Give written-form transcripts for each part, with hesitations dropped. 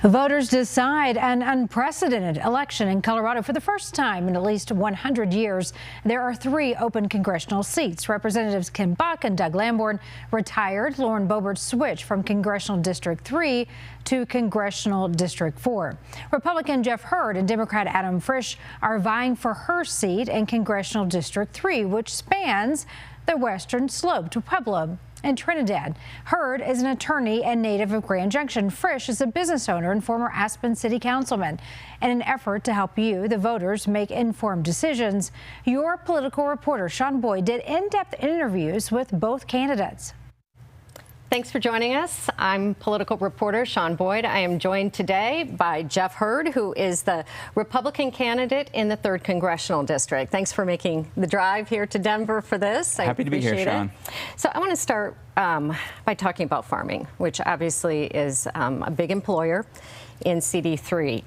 Voters decide an unprecedented election in Colorado. For the first time in at least 100 years, there are 3 open congressional seats. Representatives Ken Buck and Doug Lamborn retired. Lauren Boebert switched from Congressional District 3 to Congressional District 4. Republican Jeff Hurd and Democrat Adam Frisch are vying for her seat in Congressional District 3, which spans the western slope to Pueblo and Trinidad. Hurd is an attorney and native of Grand Junction. Frisch is a business owner and former Aspen City Councilman. In an effort to help you, the voters, make informed decisions, your political reporter Sean Boyd did in-depth interviews with both candidates. Thanks for joining us. I'm political reporter Sean Boyd. I am joined today by Jeff Hurd, who is the Republican candidate in the 3rd Congressional District. Thanks for making the drive here to Denver for this. Happy to be here, Sean. So I want to start by talking about farming, which obviously is a big employer in CD3.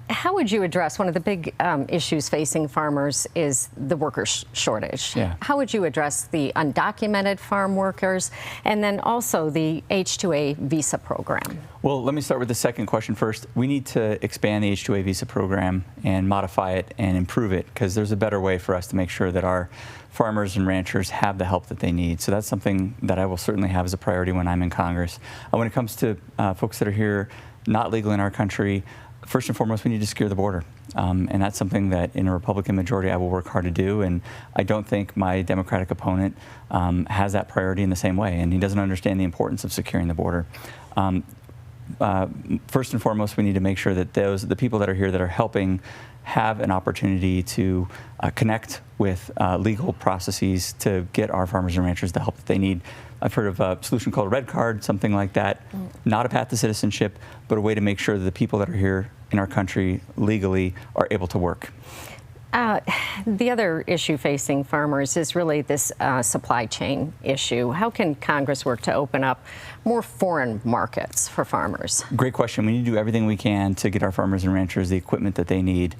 How would you address one of the big issues facing farmers is the worker shortage? Yeah. How would you address the undocumented farm workers and then also the H-2A visa program? Well, let me start with the second question first. We need to expand the H-2A visa program and modify it and improve it because there's a better way for us to make sure that our farmers and ranchers have the help that they need. So that's something that I will certainly have as a priority when I'm in Congress. When it comes to folks that are here not legal in our country, first and foremost, we need to secure the border. And that's something that in a Republican majority I will work hard to do. And I don't think my Democratic opponent has that priority in the same way. And he doesn't understand the importance of securing the border. First and foremost, we need to make sure that the people that are here that are helping have an opportunity to connect with legal processes to get our farmers and ranchers the help that they need. I've heard of a solution called a red card, something like that. Not a path to citizenship, but a way to make sure that the people that are here in our country legally are able to work. The other issue facing farmers is really this supply chain issue. How can Congress work to open up more foreign markets for farmers? Great question. We need to do everything we can to get our farmers and ranchers the equipment that they need.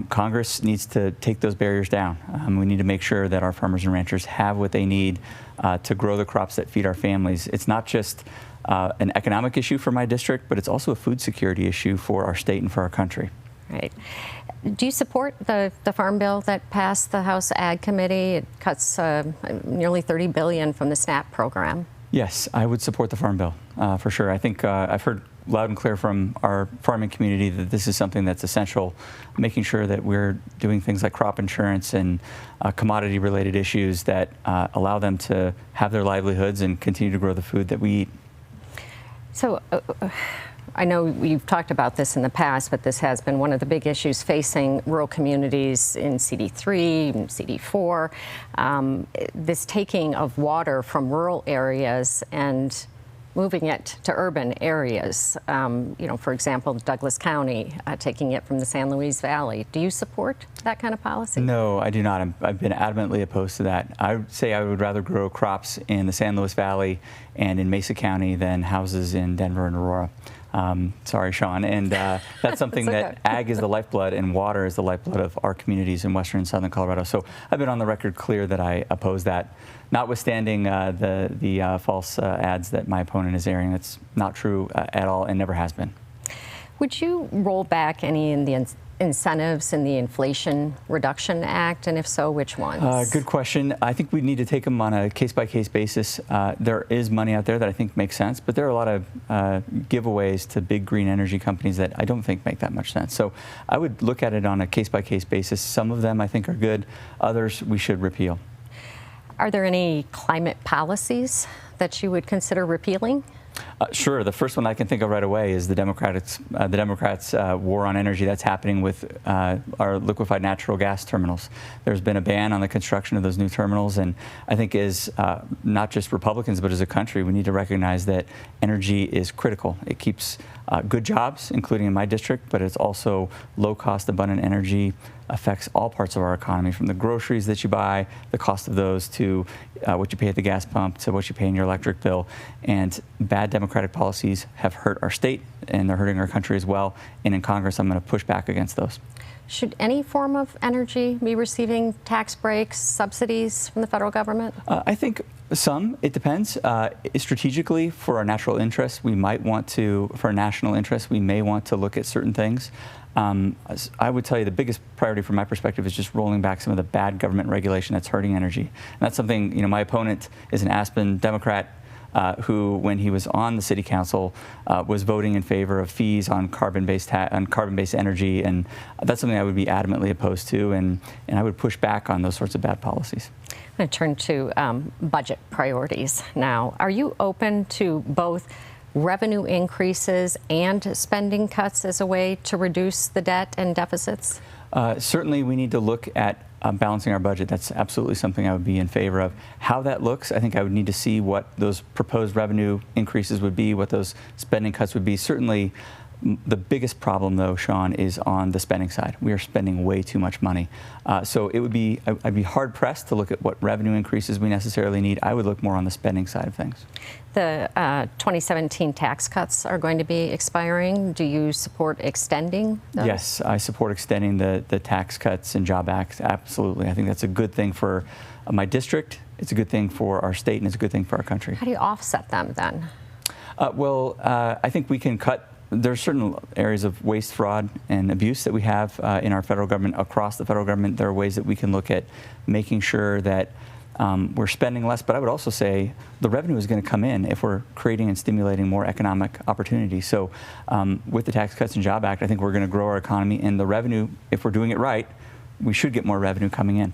Congress needs to take those barriers down. We need to make sure that our farmers and ranchers have what they need to grow the crops that feed our families. It's not just an economic issue for my district, but it's also a food security issue for our state and for our country. Right. Do you support the farm bill that passed the House Ag Committee? It cuts nearly $30 billion from the SNAP program. Yes, I would support the Farm Bill for sure. I think I've heard loud and clear from our farming community that this is something that's essential, making sure that we're doing things like crop insurance and commodity-related issues that allow them to have their livelihoods and continue to grow the food that we eat. So I know you've talked about this in the past, but this has been one of the big issues facing rural communities in CD3 and CD4, this taking of water from rural areas and moving it to urban areas. You know, for example, Douglas County taking it from the San Luis Valley. Do you support that kind of policy? No, I do not. I've been adamantly opposed to that. I would say I would rather grow crops in the San Luis Valley and in Mesa County than houses in Denver and Aurora. Sorry, Sean. And that's something that ag is the lifeblood and water is the lifeblood of our communities in western and southern Colorado. So I've been on the record clear that I oppose that, notwithstanding the false ads that my opponent is airing. That's not true at all and never has been. Would you roll back any in the incentives in the Inflation Reduction Act, and if so, which ones? Good question. I think we need to take them on a case-by-case basis. There is money out there that I think makes sense, but there are a lot of giveaways to big green energy companies that I don't think make that much sense. So I would look at it on a case-by-case basis. Some of them I think are good. Others we should repeal. Are there any climate policies that you would consider repealing? Sure. The first one I can think of right away is the Democrats' war on energy that's happening with our liquefied natural gas terminals. There's been a ban on the construction of those new terminals, and I think as not just Republicans but as a country, we need to recognize that energy is critical. It keeps good jobs, including in my district, but it's also low-cost, abundant energy affects all parts of our economy, from the groceries that you buy, the cost of those, to what you pay at the gas pump, to what you pay in your electric bill. And bad Democratic policies have hurt our state, and they're hurting our country as well. And in Congress, I'm going to push back against those. Should any form of energy be receiving tax breaks, subsidies from the federal government? I think some. It depends. Strategically, for our national interests, we might want to, for our national interests, we may want to look at certain things. I would tell you the biggest priority from my perspective is just rolling back some of the bad government regulation that's hurting energy. And that's something, you know, my opponent is an Aspen Democrat who, when he was on the city council, was voting in favor of fees on carbon-based energy, and that's something I would be adamantly opposed to, and I would push back on those sorts of bad policies. I'm going to turn to budget priorities now. Are you open to both revenue increases and spending cuts as a way to reduce the debt and deficits? Certainly, we need to look at balancing our budget. That's absolutely something I would be in favor of. How that looks, I think I would need to see what those proposed revenue increases would be, what those spending cuts would be. Certainly, the biggest problem, though, Sean, is on the spending side. We are spending way too much money. So it would be, I'd be hard pressed to look at what revenue increases we necessarily need. I would look more on the spending side of things. The 2017 tax cuts are going to be expiring. Do you support extending those? Yes, I support extending the Tax Cuts and Job Act. Absolutely. I think that's a good thing for my district. It's a good thing for our state, and it's a good thing for our country. How do you offset them then? I think we can cut. There are certain areas of waste, fraud, and abuse that we have in our federal government, across the federal government. There are ways that we can look at making sure that we're spending less, but I would also say the revenue is going to come in if we're creating and stimulating more economic opportunity. So with the Tax Cuts and Job Act, I think we're going to grow our economy, and the revenue, if we're doing it right, we should get more revenue coming in.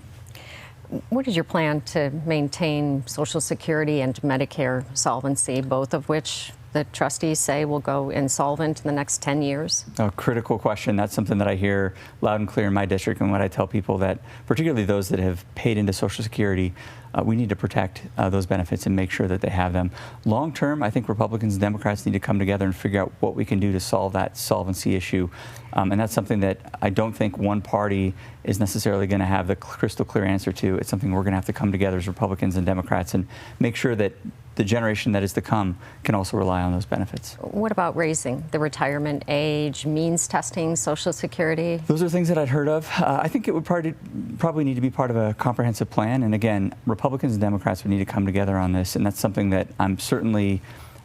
What is your plan to maintain Social Security and Medicare solvency, both of which the trustees say will go insolvent in the next 10 years? A critical question. That's something that I hear loud and clear in my district, and what I tell people, that particularly those that have paid into Social Security, we need to protect those benefits and make sure that they have them. Long term, I think Republicans and Democrats need to come together and figure out what we can do to solve that solvency issue. And that's something that I don't think one party is necessarily going to have the crystal clear answer to. It's something we're going to have to come together as Republicans and Democrats and make sure that the generation that is to come can also rely on those benefits. What about raising the retirement age, means testing Social Security? Those are things that I'd heard of. I think it would probably need to be part of a comprehensive plan. And again, Republicans and Democrats would need to come together on this. And that's something that I'm certainly,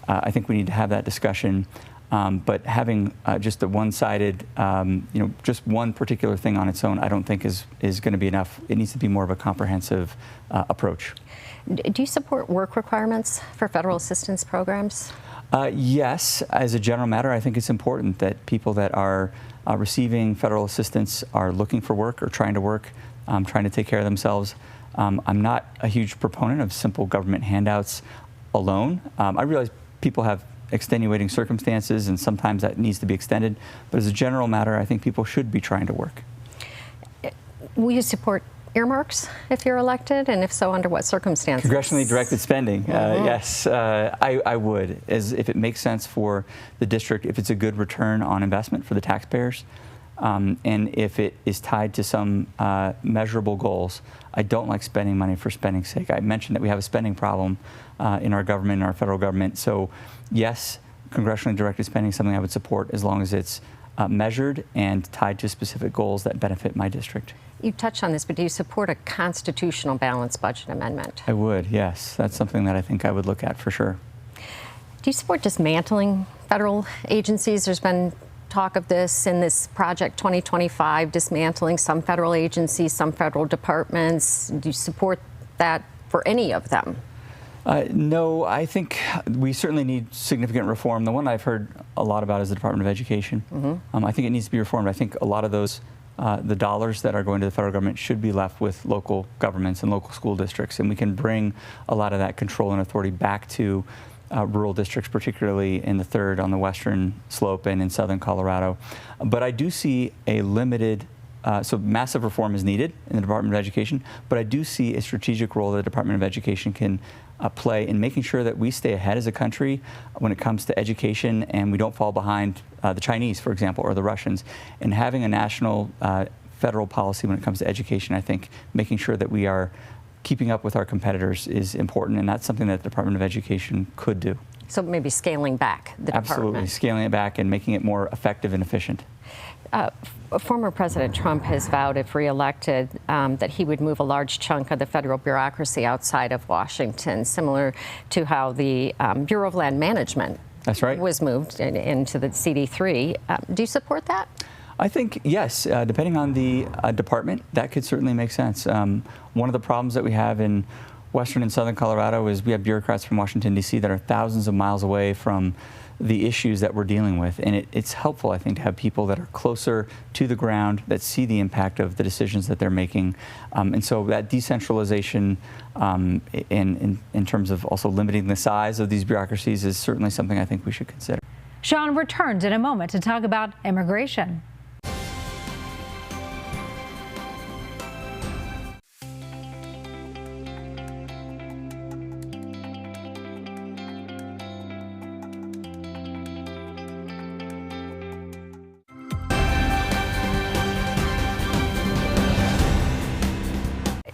I think we need to have that discussion. But having just a one-sided, just one particular thing on its own, I don't think is going to be enough. It needs to be more of a comprehensive approach. Do you support work requirements for federal assistance programs? Yes, as a general matter, I think it's important that people that are receiving federal assistance are looking for work or trying to work, trying to take care of themselves. I'm not a huge proponent of simple government handouts alone. I realize people have extenuating circumstances, and sometimes that needs to be extended. But as a general matter, I think people should be trying to work. Will you support earmarks if you're elected, and if so, under what circumstances? Congressionally directed spending, yes, I would, as if it makes sense for the district, if it's a good return on investment for the taxpayers, and if it is tied to some measurable goals. I don't like spending money for spending's sake. I mentioned that we have a spending problem in our government, in our federal government. So yes, congressionally directed spending is something I would support as long as it's measured and tied to specific goals that benefit my district. You touched on this, but do you support a constitutional balanced budget amendment? I would, yes. That's something that I think I would look at for sure. Do you support dismantling federal agencies? There's been talk of this in this Project 2025, dismantling some federal agencies, some federal departments. Do you support that for any of them? No, I think we certainly need significant reform. The one I've heard a lot about is the Department of Education. I think it needs to be reformed. I think a lot of those, the dollars that are going to the federal government should be left with local governments and local school districts, and we can bring a lot of that control and authority back to rural districts, particularly in the 3rd on the western slope and in southern Colorado. But I do see a limited, so massive reform is needed in the Department of Education, but I do see a strategic role that the Department of Education can play in making sure that we stay ahead as a country when it comes to education and we don't fall behind the Chinese, for example, or the Russians. And having a national federal policy when it comes to education, I think making sure that we are keeping up with our competitors is important, and that's something that the Department of Education could do. So maybe scaling back the Absolutely, department. scaling it back and making it more effective and efficient. Former President Trump has vowed, if reelected, that he would move a large chunk of the federal bureaucracy outside of Washington, similar to how the Bureau of Land Management That's right. was moved into the CD3. Do you support that? I think, yes, depending on the department, that could certainly make sense. One of the problems that we have in Western and Southern Colorado is we have bureaucrats from Washington, D.C. that are thousands of miles away from the issues that we're dealing with. And it's helpful, I think, to have people that are closer to the ground, that see the impact of the decisions that they're making. And so that decentralization in terms of also limiting the size of these bureaucracies is certainly something I think we should consider. Sean returns in a moment to talk about immigration.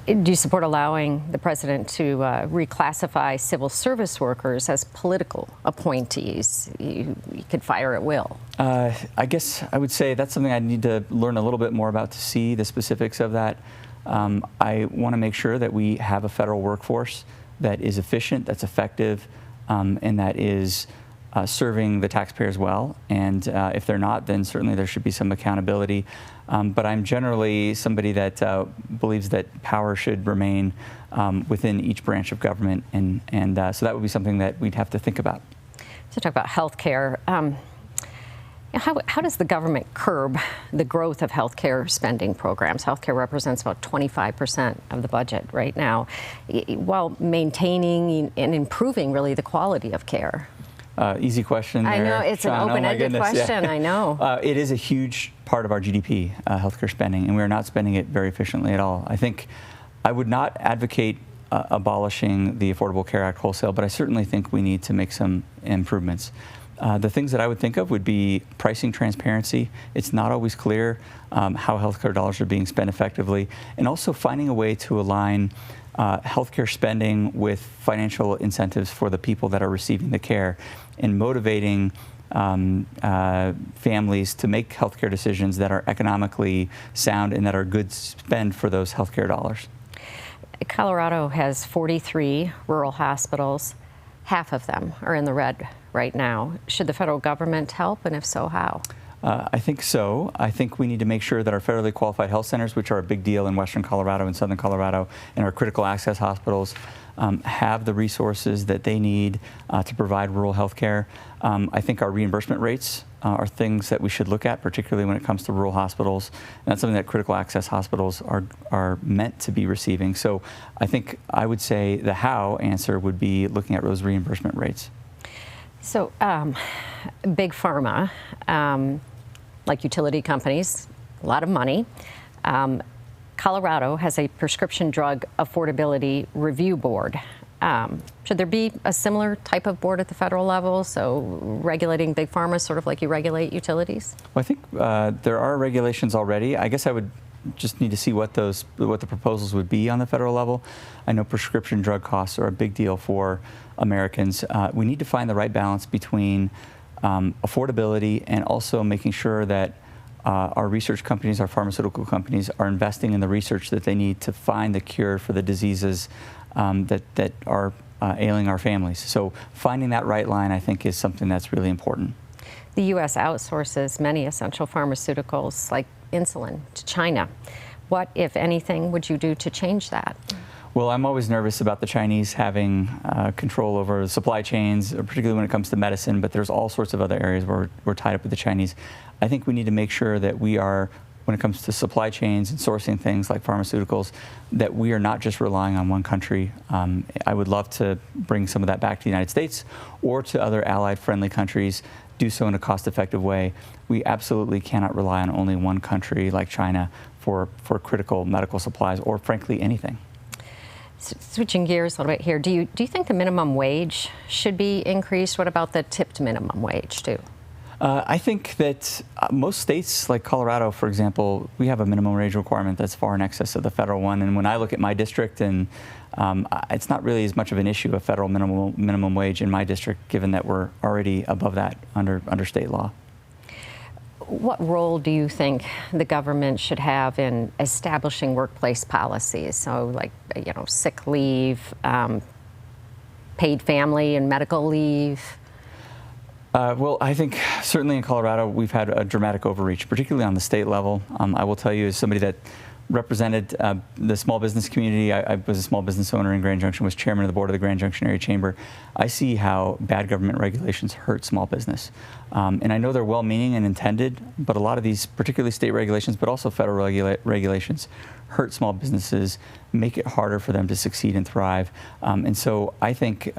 Do you support allowing the president to reclassify civil service workers as political appointees? You could fire at will. I guess I would say that's something I need to learn a little bit more about to see the specifics of that. I want to make sure that we have a federal workforce that is efficient, that's effective, and that is serving the taxpayers well. And if they're not, then certainly there should be some accountability. But I'm generally somebody that believes that power should remain within each branch of government, and so that would be something that we'd have to think about. So talk about health care. How does the government curb the growth of healthcare spending programs? Healthcare represents about 25% of the budget right now, while maintaining and improving really the quality of care. Easy question there, I know, it's Sean. an open-ended question, Yeah. I know. It is a huge part of our GDP, healthcare spending, and we are not spending it very efficiently at all. I think I would not advocate abolishing the Affordable Care Act wholesale, but I certainly think we need to make some improvements. The things that I would think of would be pricing transparency. It's not always clear how healthcare dollars are being spent effectively, and also finding a way to align healthcare spending with financial incentives for the people that are receiving the care, and motivating families to make healthcare decisions that are economically sound and that are good spend for those healthcare dollars. Colorado has 43 rural hospitals. Half of them are in the red right now. Should the federal government help, and if so, how? I think so. I think we need to make sure that our federally qualified health centers, which are a big deal in Western Colorado and Southern Colorado, and our critical access hospitals, have the resources that they need to provide rural health care. I think our reimbursement rates are things that we should look at, particularly when it comes to rural hospitals. And that's something that critical access hospitals are meant to be receiving. So I think I would say the how answer would be looking at those reimbursement rates. So big pharma, like utility companies, a lot of money. Colorado has a prescription drug affordability review board. Should there be a similar type of board at the federal level, so regulating big pharma sort of like you regulate utilities? Well, I think there are regulations already. I guess I would just need to see what the proposals would be on the federal level. I know prescription drug costs are a big deal for Americans. We need to find the right balance between affordability and also making sure that our research companies, our pharmaceutical companies, are investing in the research that they need to find the cure for the diseases that are ailing our families. So finding that right line, I think, is something that's really important. The U.S. outsources many essential pharmaceuticals like insulin to China. What, if anything, would you do to change that? Well, I'm always nervous about the Chinese having control over the supply chains, particularly when it comes to medicine, but there's all sorts of other areas where we're tied up with the Chinese. I think we need to make sure that we are, when it comes to supply chains and sourcing things like pharmaceuticals, that we are not just relying on one country. I would love to bring some of that back to the United States or to other allied-friendly countries, do so in a cost-effective way. We absolutely cannot rely on only one country like China for critical medical supplies or, frankly, anything. Switching gears a little bit here, do you think the minimum wage should be increased? What about the tipped minimum wage, too? I think that most states, like Colorado, for example, we have a minimum wage requirement that's far in excess of the federal one. And when I look at my district, and it's not really as much of an issue of federal minimum wage in my district, given that we're already above that under state law. What role do you think the government should have in establishing workplace policies? So, like, sick leave, paid family and medical leave? Well, I think certainly in Colorado, we've had a dramatic overreach, particularly on the state level. I will tell you, as somebody that represented the small business community, I was a small business owner in Grand Junction, was chairman of the board of the Grand Junction Area Chamber. I see how bad government regulations hurt small business. And I know they're well-meaning and intended, but a lot of these, particularly state regulations, but also federal regulations, hurt small businesses, make it harder for them to succeed and thrive. And so I think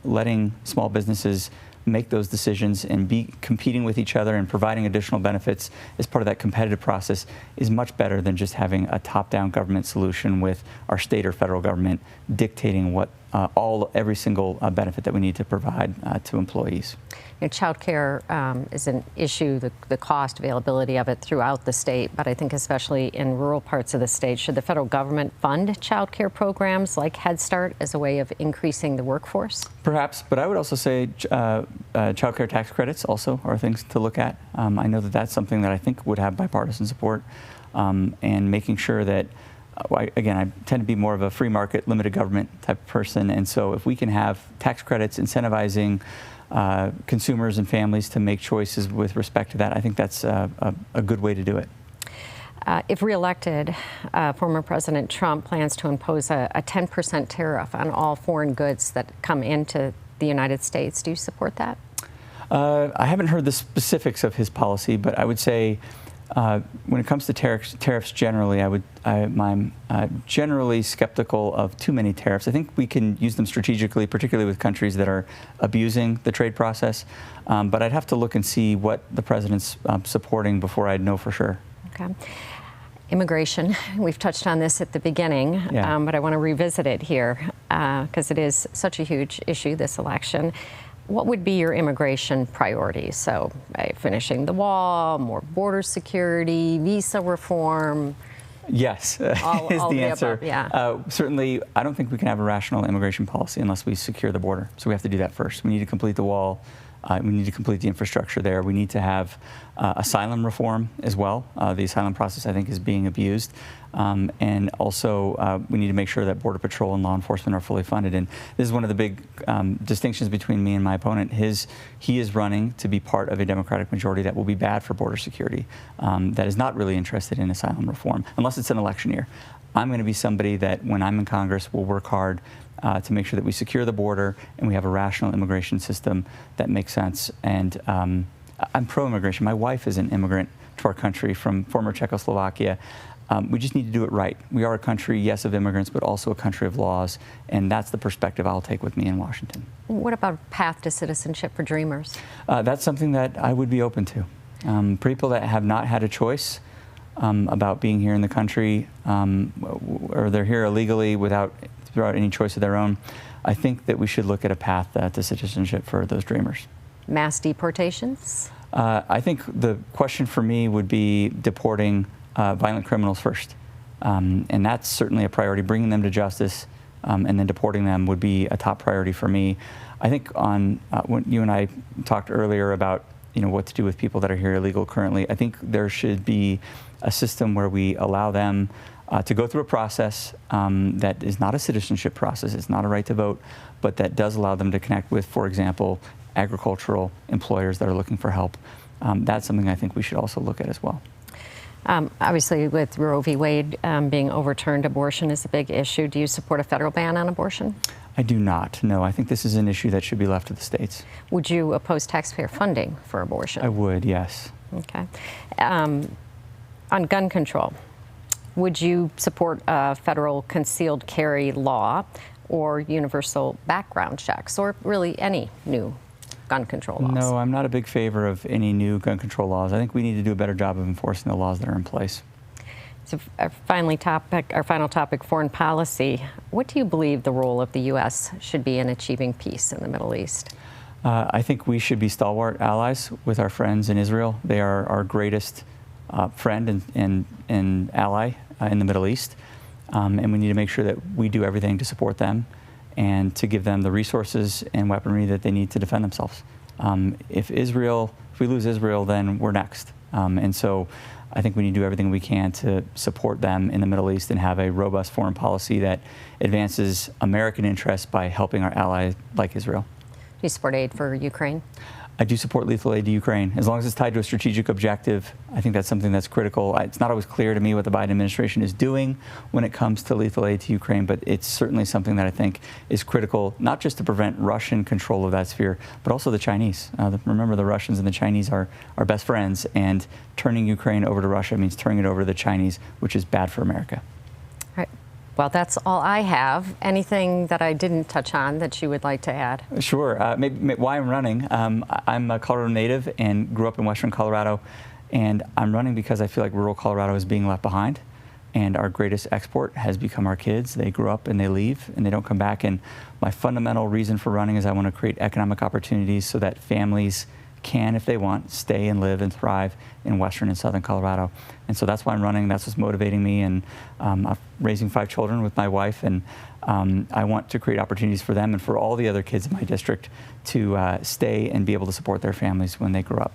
letting small businesses make those decisions and be competing with each other and providing additional benefits as part of that competitive process is much better than just having a top-down government solution with our state or federal government dictating what every single benefit that we need to provide to employees. Child care is an issue, the cost, availability of it throughout the state, but I think especially in rural parts of the state. Should the federal government fund child care programs like Head Start as a way of increasing the workforce? Perhaps, but I would also say child care tax credits also are things to look at. I know that that's something that I think would have bipartisan support, and making sure that again, I tend to be more of a free market, limited government type of person, and so if we can have tax credits incentivizing consumers and families to make choices with respect to that, I think that's a good way to do it. If reelected, former President Trump plans to impose a 10% tariff on all foreign goods that come into the United States. Do you support that? I haven't heard the specifics of his policy, but I would say when it comes to tariffs generally, I'm generally skeptical of too many tariffs. I think we can use them strategically, particularly with countries that are abusing the trade process. But I'd have to look and see what the president's supporting before I'd know for sure. Okay. Immigration. We've touched on this at the beginning, but I want to revisit it here because it is such a huge issue this election. What would be your immigration priorities? So finishing the wall, more border security, visa reform? Yes, is the answer. Certainly, I don't think we can have a rational immigration policy unless we secure the border. So we have to do that first. We need to complete the wall. We need to complete the infrastructure there. We need to have asylum reform as well. The asylum process, I think, is being abused. And also, we need to make sure that Border Patrol and law enforcement are fully funded. And this is one of the big distinctions between me and my opponent. He is running to be part of a Democratic majority that will be bad for border security, that is not really interested in asylum reform, unless it's an election year. I'm going to be somebody that, when I'm in Congress, will work hard to make sure that we secure the border and we have a rational immigration system that makes sense. And I'm pro-immigration. My wife is an immigrant to our country from former Czechoslovakia. We just need to do it right. We are a country, yes, of immigrants, but also a country of laws, and that's the perspective I'll take with me in Washington. What about path to citizenship for Dreamers? That's something that I would be open to. People that have not had a choice about being here in the country, or they're here illegally without any choice of their own, I think that we should look at a path to citizenship for those Dreamers. Mass deportations? I think the question for me would be deporting violent criminals first. And that's certainly a priority. Bringing them to justice and then deporting them would be a top priority for me. I think when you and I talked earlier about what to do with people that are here illegal currently, I think there should be a system where we allow them to go through a process that is not a citizenship process, it's not a right to vote, but that does allow them to connect with, for example, agricultural employers that are looking for help. That's something I think we should also look at as well. Obviously, with Roe v. Wade being overturned, abortion is a big issue. Do you support a federal ban on abortion? I do not, no. I think this is an issue that should be left to the states. Would you oppose taxpayer funding for abortion? I would, yes. Okay. On gun control, would you support a federal concealed carry law or universal background checks, or really any new gun control laws? No, I'm not a big favor of any new gun control laws. I think we need to do a better job of enforcing the laws that are in place. So our final topic, foreign policy. What do you believe the role of the U.S. should be in achieving peace in the Middle East? I think we should be stalwart allies with our friends in Israel. They are our greatest friend and ally in the Middle East. And we need to make sure that we do everything to support them and to give them the resources and weaponry that they need to defend themselves. If we lose Israel, then we're next. And so I think we need to do everything we can to support them in the Middle East and have a robust foreign policy that advances American interests by helping our allies like Israel. Do you support aid for Ukraine? I do support lethal aid to Ukraine. As long as it's tied to a strategic objective, I think that's something that's critical. It's not always clear to me what the Biden administration is doing when it comes to lethal aid to Ukraine, but it's certainly something that I think is critical, not just to prevent Russian control of that sphere, but also the Chinese. Remember, the Russians and the Chinese are best friends, and turning Ukraine over to Russia means turning it over to the Chinese, which is bad for America. All right. Well, that's all I have. Anything that I didn't touch on that you would like to add? Sure. Maybe why I'm running. I'm a Colorado native and grew up in Western Colorado, and I'm running because I feel like rural Colorado is being left behind, and our greatest export has become our kids. They grow up and they leave and they don't come back. And my fundamental reason for running is I want to create economic opportunities so that families can, if they want, stay and live and thrive in Western and Southern Colorado. And so that's why I'm running. That's what's motivating me. And I'm raising 5 children with my wife, and I want to create opportunities for them and for all the other kids in my district to stay and be able to support their families when they grow up.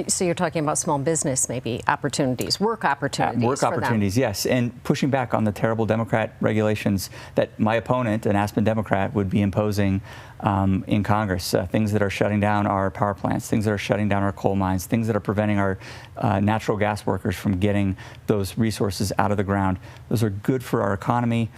So you're talking about small business, maybe opportunities, work opportunities. Work opportunities, yes, and pushing back on the terrible Democrat regulations that my opponent, an Aspen Democrat, would be imposing in Congress. Things that are shutting down our power plants, things that are shutting down our coal mines, things that are preventing our natural gas workers from getting those resources out of the ground. Those are good for our economy,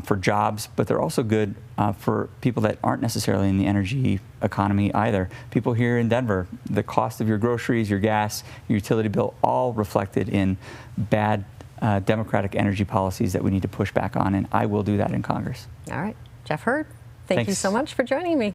for jobs, but they're also good for people that aren't necessarily in the energy economy either. People here in Denver, the cost of your groceries, your gas, your utility bill, all reflected in bad Democratic energy policies that we need to push back on, and I will do that in Congress. All right. Jeff Hurd, thank you so much for joining me.